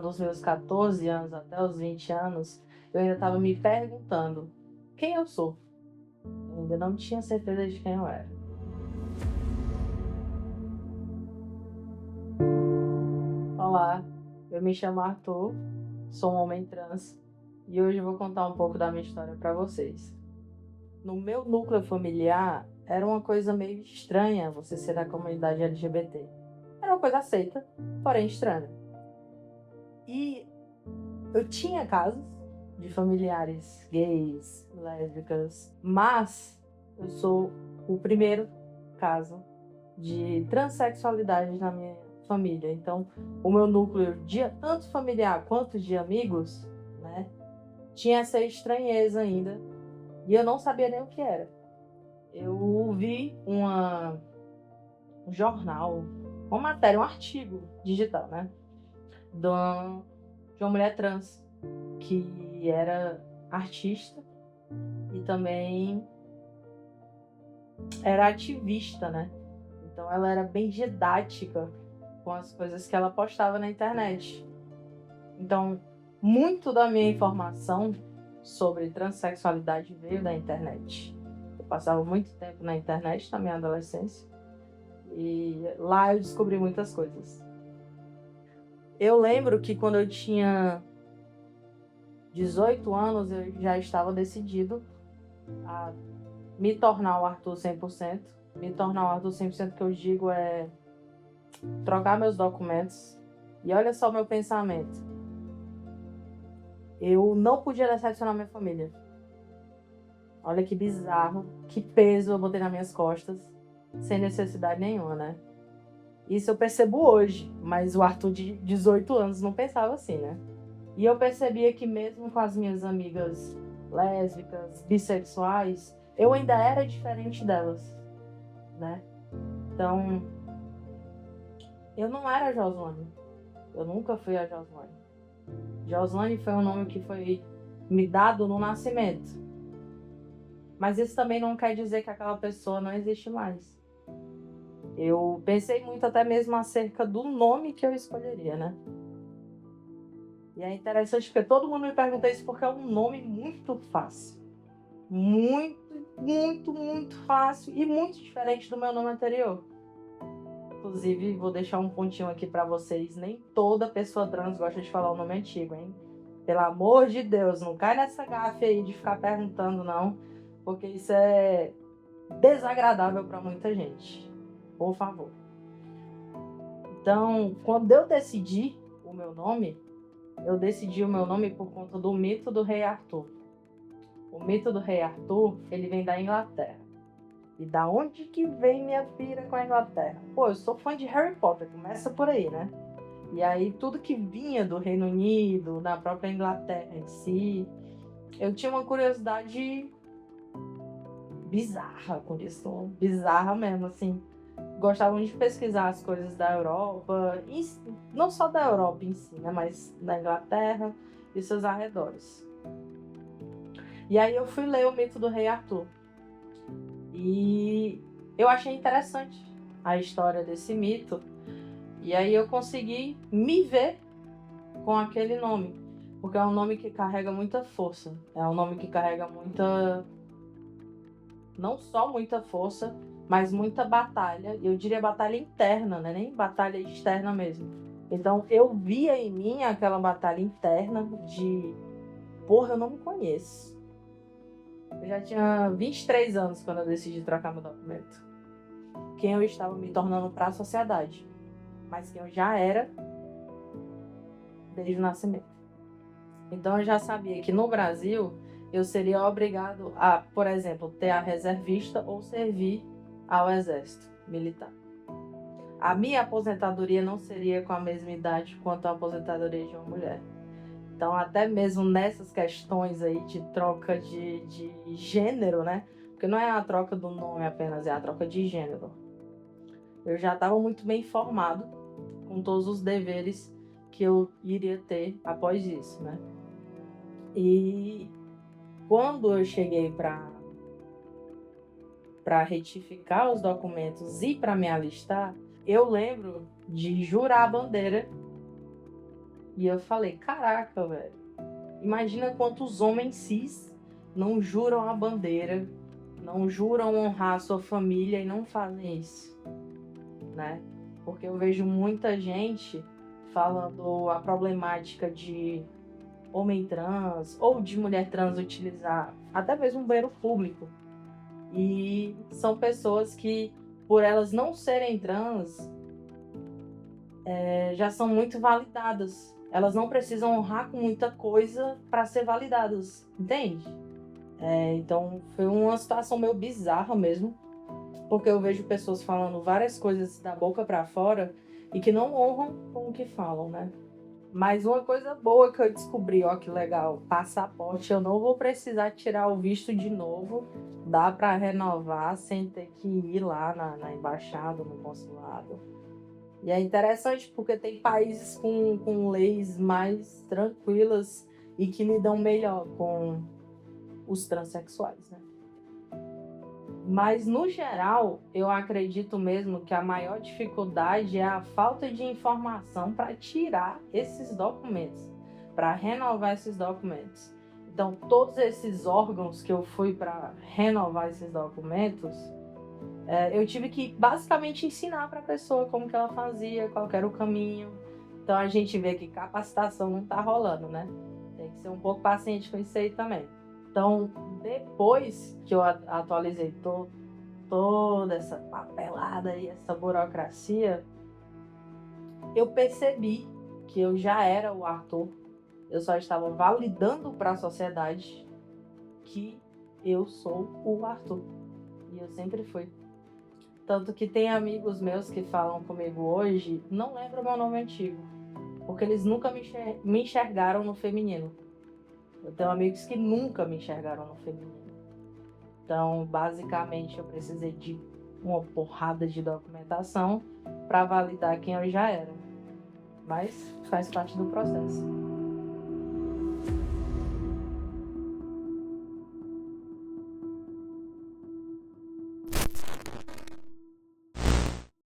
dos meus 14 anos até os 20 anos, eu ainda estava me perguntando quem eu sou. Eu ainda não tinha certeza de quem eu era. Olá, eu me chamo Arthur, sou um homem trans e hoje eu vou contar um pouco da minha história para vocês. No meu núcleo familiar, era uma coisa meio estranha você ser da comunidade LGBT. Era uma coisa aceita, porém estranha. E eu tinha casos de familiares gays, lésbicas, mas eu sou o primeiro caso de transexualidade na minha família. Então, o meu núcleo, tanto familiar quanto de amigos, né, tinha essa estranheza ainda e eu não sabia nem o que era. Eu vi um jornal, uma matéria, um artigo digital, né, de uma mulher trans que era artista e também era ativista, né? Então ela era bem didática com as coisas que ela postava na internet. Então, muito da minha informação sobre transexualidade veio da internet. Eu passava muito tempo na internet na minha adolescência e lá eu descobri muitas coisas. Eu lembro que quando eu tinha 18 anos, eu já estava decidido a me tornar o Arthur 100%. Me tornar o Arthur 100% que eu digo é trocar meus documentos. E olha só o meu pensamento. Eu não podia decepcionar minha família. Olha que bizarro, que peso eu botei nas minhas costas, sem necessidade nenhuma, né? Isso eu percebo hoje, mas o Arthur de 18 anos não pensava assim, né? E eu percebia que mesmo com as minhas amigas lésbicas, bissexuais, eu ainda era diferente delas, né? Então, eu não era a Joslane. Eu nunca fui a Joslane. Joslane foi um nome que foi me dado no nascimento. Mas isso também não quer dizer que aquela pessoa não existe mais. Eu pensei muito até mesmo acerca do nome que eu escolheria, né? E é interessante porque todo mundo me pergunta isso porque é um nome muito fácil. Muito fácil e muito diferente do meu nome anterior. Inclusive, vou deixar um pontinho aqui pra vocês. Nem toda pessoa trans gosta de falar o nome antigo, hein? Pelo amor de Deus, não cai nessa gafe aí de ficar perguntando, não. Porque isso é desagradável pra muita gente. Por favor. Então, quando eu decidi o meu nome, eu decidi o meu nome por conta do mito do rei Arthur. O mito do rei Arthur, ele vem da Inglaterra. E da onde que vem minha pira com a Inglaterra? Pô, eu sou fã de Harry Potter, começa por aí, né? E aí tudo que vinha do Reino Unido, da própria Inglaterra em si, eu tinha uma curiosidade bizarra com isso, bizarra mesmo, assim. Gostava muito de pesquisar as coisas da Europa, e não só da Europa em si, né? Mas da Inglaterra e seus arredores. E aí eu fui ler o mito do rei Arthur. E eu achei interessante a história desse mito. E aí eu consegui me ver com aquele nome. Porque é um nome que carrega muita força. É um nome que carrega muita... Não só muita força, mas muita batalha. Eu diria batalha interna, né? Nem batalha externa mesmo. Então eu via em mim aquela batalha interna de... Porra, eu não me conheço. Eu já tinha 23 anos quando eu decidi trocar meu documento. Quem eu estava me tornando para a sociedade, mas quem eu já era desde o nascimento. Então eu já sabia que no Brasil eu seria obrigado a, por exemplo, ter a reservista ou servir ao exército militar. A minha aposentadoria não seria com a mesma idade quanto a aposentadoria de uma mulher. Então, até mesmo nessas questões aí de troca de gênero, né? Porque não é a troca do nome apenas, é a troca de gênero. Eu já estava muito bem informado com todos os deveres que eu iria ter após isso, né? E quando eu cheguei para retificar os documentos e para me alistar, eu lembro de jurar a bandeira E eu falei, caraca, velho, imagina quantos homens cis não juram a bandeira, não juram honrar a sua família e não fazem isso, né? Porque eu vejo muita gente falando a problemática de homem trans ou de mulher trans utilizar até mesmo um banheiro público. E são pessoas que, por elas não serem trans, já são muito validadas. Elas não precisam honrar com muita coisa para ser validadas, entende? Então foi uma situação meio bizarra mesmo, porque eu vejo pessoas falando várias coisas da boca para fora e que não honram com o que falam, né? Mas uma coisa boa que eu descobri, ó, que legal, passaporte, eu não vou precisar tirar o visto de novo, dá para renovar sem ter que ir lá na embaixada, no consulado. E é interessante porque tem países com leis mais tranquilas e que lidam melhor com os transexuais, né? Mas, no geral, eu acredito mesmo que a maior dificuldade é a falta de informação para tirar esses documentos, para renovar esses documentos. Então, todos esses órgãos que eu fui para renovar esses documentos, eu tive que basicamente ensinar para a pessoa como que ela fazia, qual era o caminho. Então, a gente vê que capacitação não está rolando, né? Tem que ser um pouco paciente com isso aí também. Então, depois que eu atualizei toda essa papelada e essa burocracia, eu percebi que eu já era o Arthur. Eu só estava validando para a sociedade que eu sou o Arthur. E eu sempre fui. Tanto que tem amigos meus que falam comigo hoje, não lembram meu nome antigo, porque eles nunca me enxergaram no feminino. Eu tenho amigos que nunca me enxergaram no feminino. Então, basicamente, eu precisei de uma porrada de documentação para validar quem eu já era. Mas faz parte do processo.